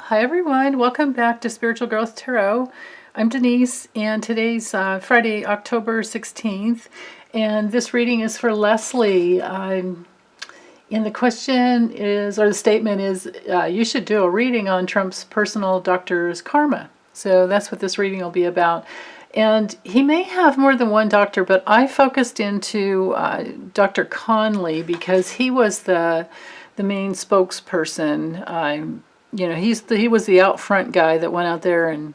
Hi everyone, welcome back to Spiritual Growth Tarot. I'm Denise and today's Friday, October 16th, and this reading is for Leslie. And the question is, or the statement is, you should do a reading on Trump's personal doctor's karma. So that's what this reading will be about. And he may have more than one doctor, but I focused into Dr. Conley because he was the main spokesperson. He was the out front guy that went out there and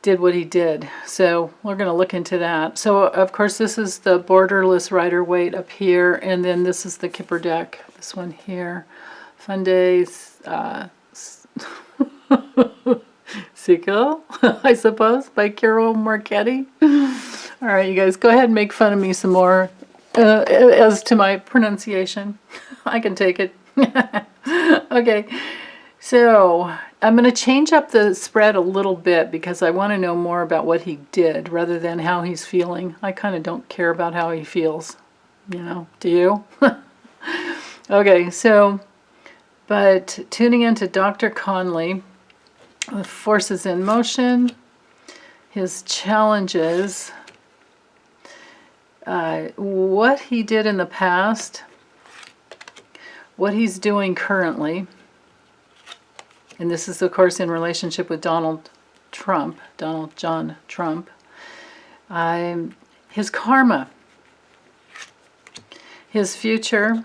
did what he did. So we're going to look into that. So of course this is the Borderless Rider Waite up here, and then this is the Kipper deck. This one here, Fun Days, Siecle, I suppose, by Ciro Marchetti. All right, you guys, go ahead and make fun of me some more as to my pronunciation. I can take it. Okay. So I'm going to change up the spread a little bit because I want to know more about what he did rather than how he's feeling. I kind of don't care about how he feels, do you? Okay, so, but tuning into Dr. Conley, the forces in motion, his challenges, what he did in the past, what he's doing currently. And this is, of course, in relationship with Donald John Trump. His karma, his future,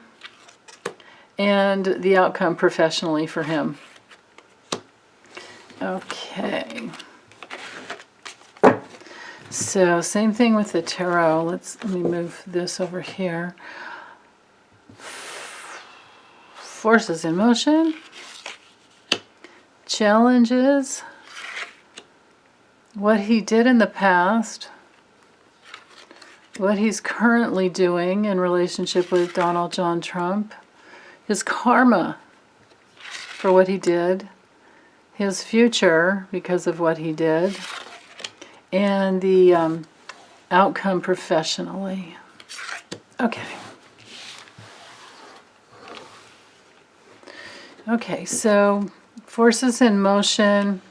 and the outcome professionally for him. Okay. So, same thing with the tarot. Let me move this over here. Forces in motion. Challenges, what he did in the past, what he's currently doing in relationship with Donald John Trump, his karma for what he did, his future because of what he did, and the outcome professionally. Okay. Okay, so forces in motion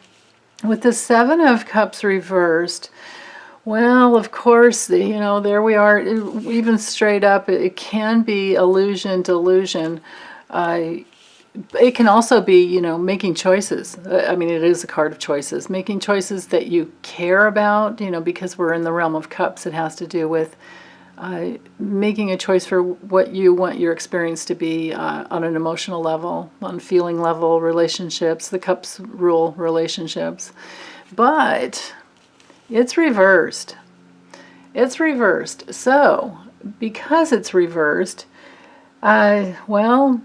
with the Seven of Cups reversed. Well, of course, there we are. Even straight up, it can be illusion, delusion. It can also be, making choices. I mean, it is a card of choices. Making choices that you care about, because we're in the realm of cups. It has to do with making a choice for what you want your experience to be on an emotional level, on feeling level, relationships. The cups rule relationships. But it's reversed. It's reversed. So, because it's reversed, well,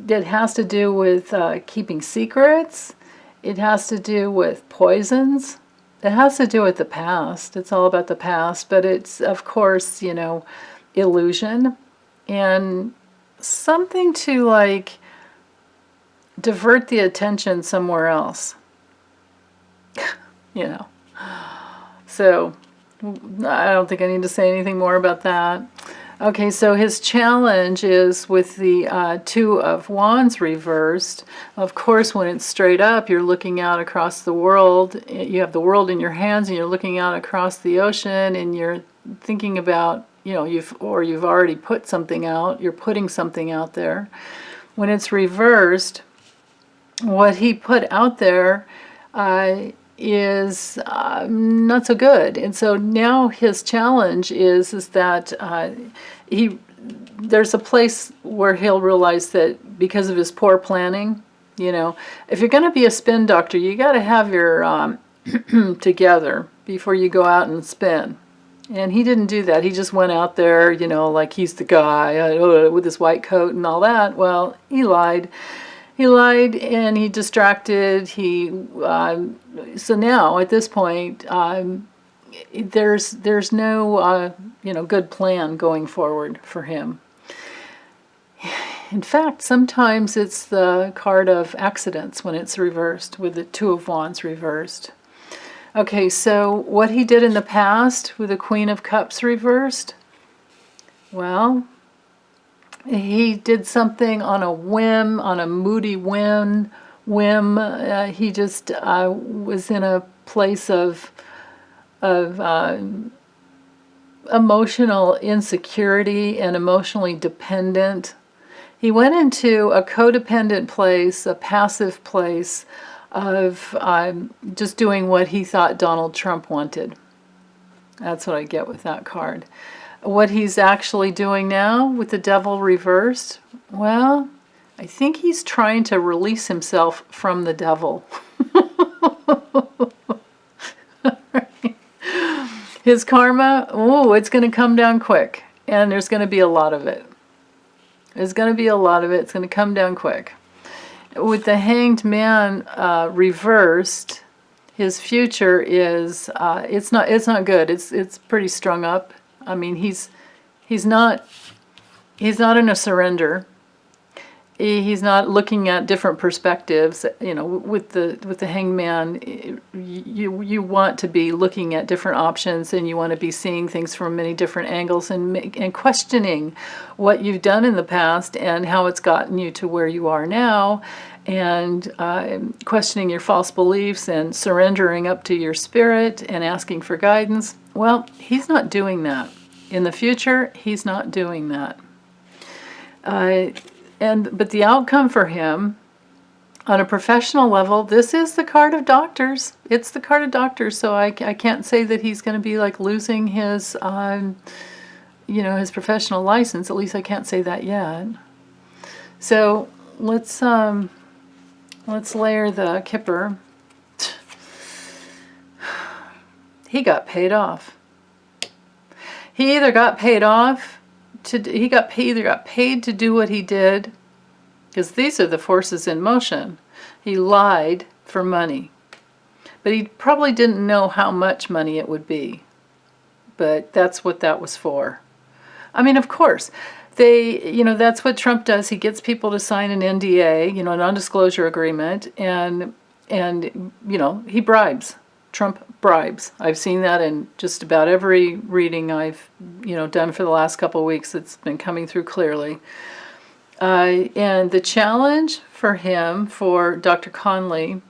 it has to do with keeping secrets. It has to do with poisons. It has to do with the past. It's all about the past, but it's, of course, illusion and something to divert the attention somewhere else. So I don't think I need to say anything more about that. Okay, so his challenge is with the Two of Wands reversed. Of course, when it's straight up, you're looking out across the world. You have the world in your hands, and you're looking out across the ocean, and you're thinking about, you've already put something out. You're putting something out there. When it's reversed, what he put out there is not so good, and so now his challenge is that there's a place where he'll realize that because of his poor planning, if you're going to be a spin doctor, you got to have your together before you go out and spin. And he didn't do that. He just went out there, like he's the guy with his white coat and all that. Well, he lied. He lied and he distracted. So now at this point, there's no good plan going forward for him. In fact, sometimes it's the card of accidents when it's reversed, with the Two of Wands reversed. Okay, so what he did in the past with the Queen of Cups reversed, well, he did something on a whim, on a moody whim, whim. He just was in a place of emotional insecurity and emotionally dependent. He went into a codependent place, a passive place of just doing what he thought Donald Trump wanted. That's what I get with that card. What he's actually doing now with the devil reversed, well, I think he's trying to release himself from the devil. His karma, oh, it's going to come down quick. And there's going to be a lot of it. There's going to be a lot of it. It's going to come down quick. With the Hanged Man reversed, his future is it's not good. It's pretty strung up. I mean, he's not in a surrender. He's not looking at different perspectives. You know, with the Hanged Man, you want to be looking at different options, and you want to be seeing things from many different angles, and questioning what you've done in the past and how it's gotten you to where you are now, and questioning your false beliefs and surrendering up to your spirit and asking for guidance. Well, he's not doing that. In the future, he's not doing that. But the outcome for him, on a professional level, this is the card of doctors. It's the card of doctors, so I can't say that he's going to be like losing his, his professional license. At least I can't say that yet. So let's layer the Kipper. He got paid off. He either got paid off. He either got paid to do what he did, because these are the forces in motion. He lied for money, but he probably didn't know how much money it would be. But that's what that was for. I mean, of course, that's what Trump does. He gets people to sign an NDA, a non-disclosure agreement, and he bribes. Trump bribes. I've seen that in just about every reading I've, done for the last couple of weeks. It's been coming through clearly. And the challenge for him, for Dr. Conley,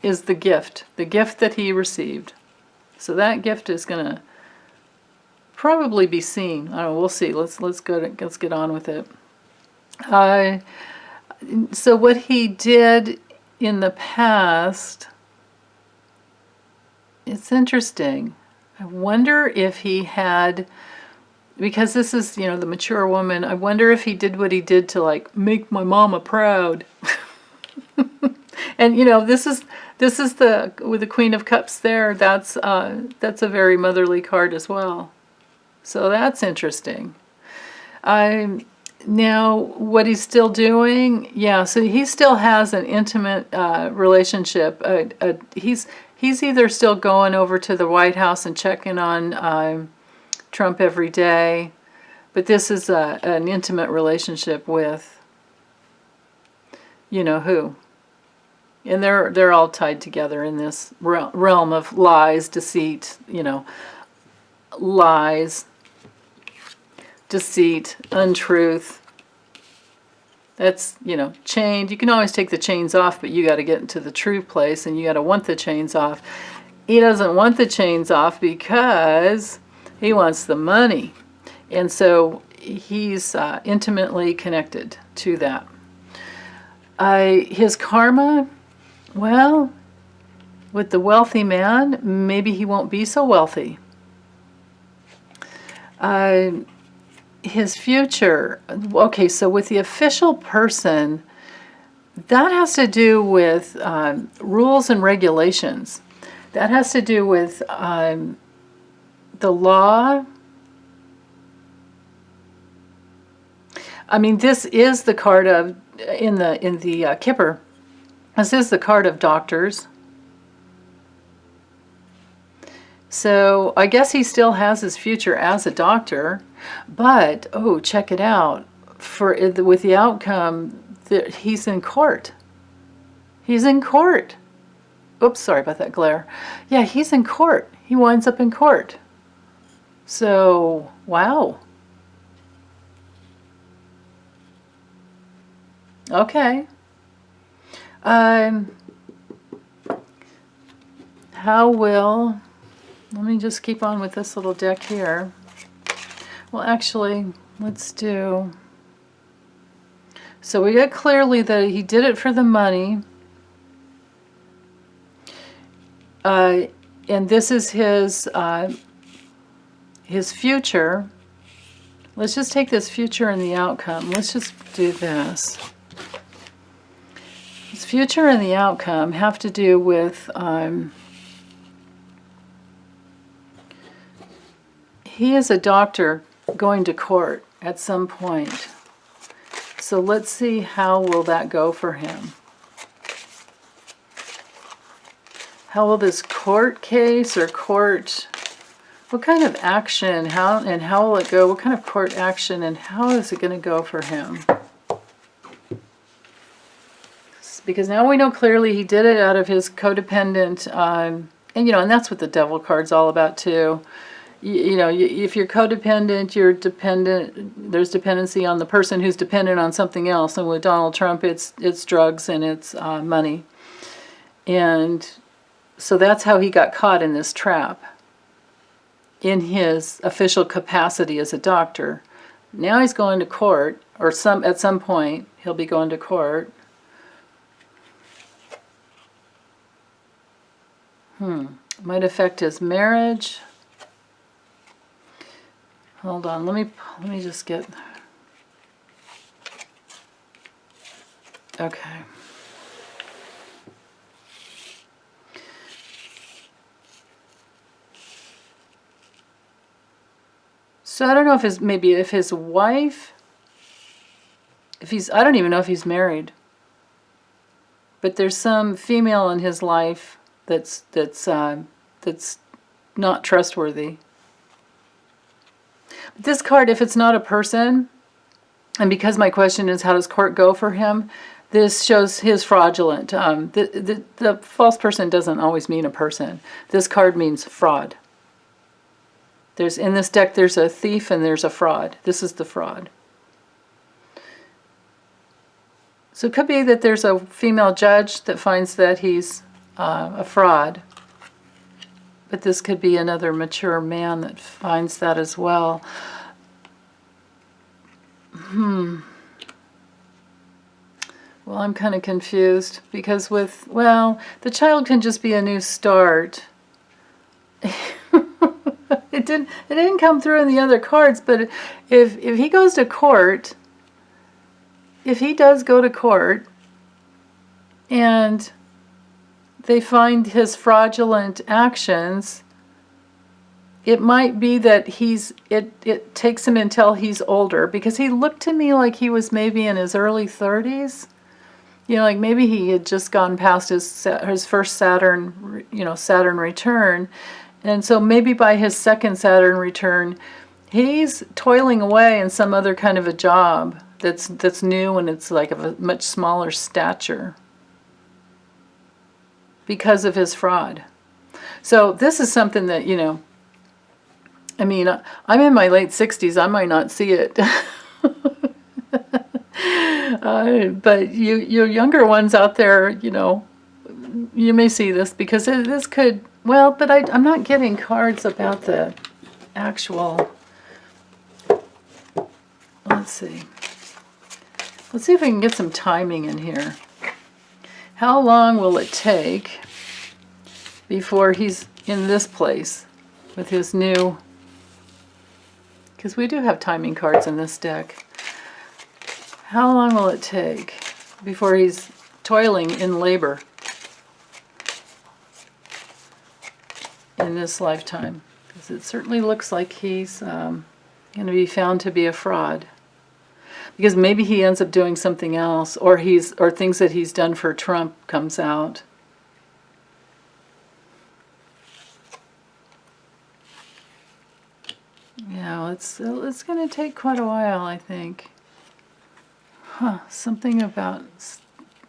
is the gift that he received. So that gift is going to probably be seen. I don't know. We'll see. Let's get on with it. So what he did in the past. It's interesting. I wonder if he had, because this is, the mature woman, I wonder if he did what he did to, like, make my mama proud. And, this is with the Queen of Cups there, that's a very motherly card as well. So that's interesting. Now, what he's still doing, so he still has an intimate relationship. He's either still going over to the White House and checking on Trump every day, but this is an intimate relationship with, who. And they're all tied together in this realm of lies, deceit, lies, deceit, untruth. That's, chained. You can always take the chains off, but you got to get into the true place, and you got to want the chains off. He doesn't want the chains off because he wants the money. And so he's intimately connected to that. His karma, well, with the wealthy man, maybe he won't be so wealthy. His future, okay, so with the official person, that has to do with rules and regulations. That has to do with the law. I mean, this is the card of, in the Kipper, this is the card of doctors. So I guess he still has his future as a doctor, but check it out. With the outcome, he's in court. He's in court. Oops, sorry about that glare. Yeah, he's in court. He winds up in court. So, wow. Okay. Um, how will, let me just keep on with this little deck here. Well, actually, let's do, so we got clearly that he did it for the money. And this is his future. Let's just take this future and the outcome. Let's just do this. His future and the outcome have to do with he is a doctor going to court at some point. So let's see how will that go for him. How will this court case or court, what kind of action, how will it go? What kind of court action and how is it going to go for him? Because now we know clearly he did it out of his codependent, and and that's what the devil card's all about too. If you're codependent, you're dependent, there's dependency on the person who's dependent on something else. And with Donald Trump, it's drugs and it's money. And so that's how he got caught in this trap, in his official capacity as a doctor. Now he's going to court, or at some point he'll be going to court. Might affect his marriage. Hold on, let me just get, okay. So I don't know if his wife, I don't even know if he's married. But there's some female in his life that's not trustworthy. But this card, if it's not a person, and because my question is how does court go for him, this shows his fraudulent. The false person doesn't always mean a person. This card means fraud. In this deck, there's a thief and there's a fraud. This is the fraud. So it could be that there's a female judge that finds that he's a fraud. But this could be another mature man that finds that as well. Well, I'm kind of confused because the child can just be a new start. It didn't come through in the other cards, but if he goes to court, if he does go to court and they find his fraudulent actions, it might be that it takes him until he's older, because he looked to me like he was maybe in his early 30s. Like maybe he had just gone past his first Saturn return. And so maybe by his second Saturn return, he's toiling away in some other kind of a job that's new and it's like of a much smaller stature because of his fraud. So this is something that, I'm in my late 60s. I might not see it. But you younger ones out there, you may see this because this could... Well, but I'm not getting cards about the actual... Let's see. Let's see if we can get some timing in here. How long will it take before he's in this place with his new... Because we do have timing cards in this deck. How long will it take before he's toiling in labor in this lifetime? Because it certainly looks like he's going to be found to be a fraud. Because maybe he ends up doing something else, or things that he's done for Trump comes out. Yeah, it's going to take quite a while, I think. Something about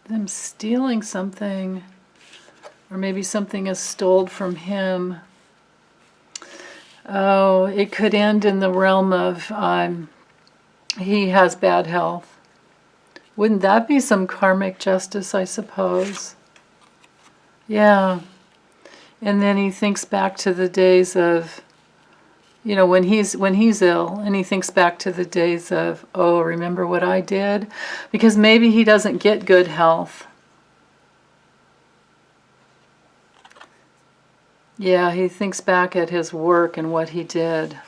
them stealing something, or maybe something is stolen from him. Oh, it could end in the realm of he has bad health. Wouldn't that be some karmic justice, I suppose? Yeah. And then he thinks back to the days of, you know, when he's ill, and he thinks back to the days of, oh, remember what I did? Because maybe he doesn't get good health. Yeah, he thinks back at his work and what he did.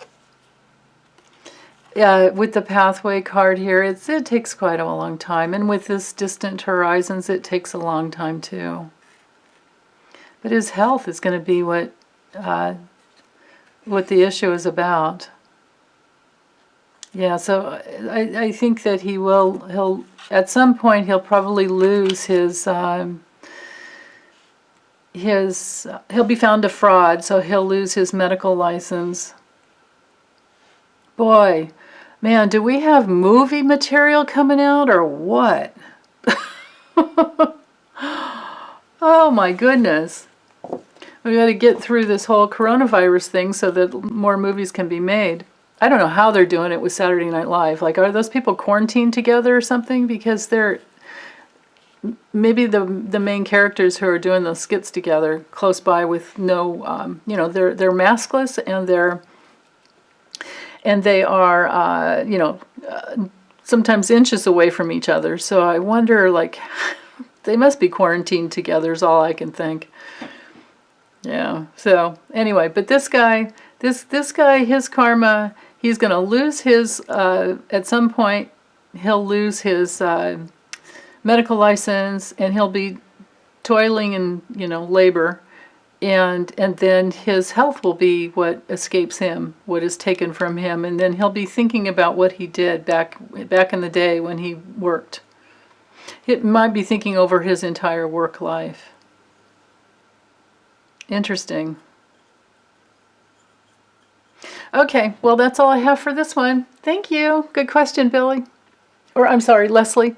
Yeah, with the pathway card here, it takes quite a long time. And with this distant horizons, it takes a long time too. But his health is going to be what the issue is about. Yeah, so I think that he'll at some point he'll probably lose he'll be found a fraud, so he'll lose his medical license. Boy, man, do we have movie material coming out or what? Oh my goodness. We got to get through this whole coronavirus thing so that more movies can be made. I don't know how they're doing it with Saturday Night Live. Like, are those people quarantined together or something? Because they're maybe the main characters who are doing those skits together, close by with no, you know, they're maskless and they are, you know, sometimes inches away from each other. So I wonder, like, they must be quarantined together is all I can think. Yeah, so anyway, but this guy, his karma, he's going to lose his, at some point, he'll lose his medical license, and he'll be toiling in, you know, labor, and then his health will be what escapes him, what is taken from him, and then he'll be thinking about what he did back in the day when he worked. It might be thinking over his entire work life. Interesting. Okay, well, that's all I have for this one. Thank you. Good question, Billy. Or, I'm sorry, Leslie.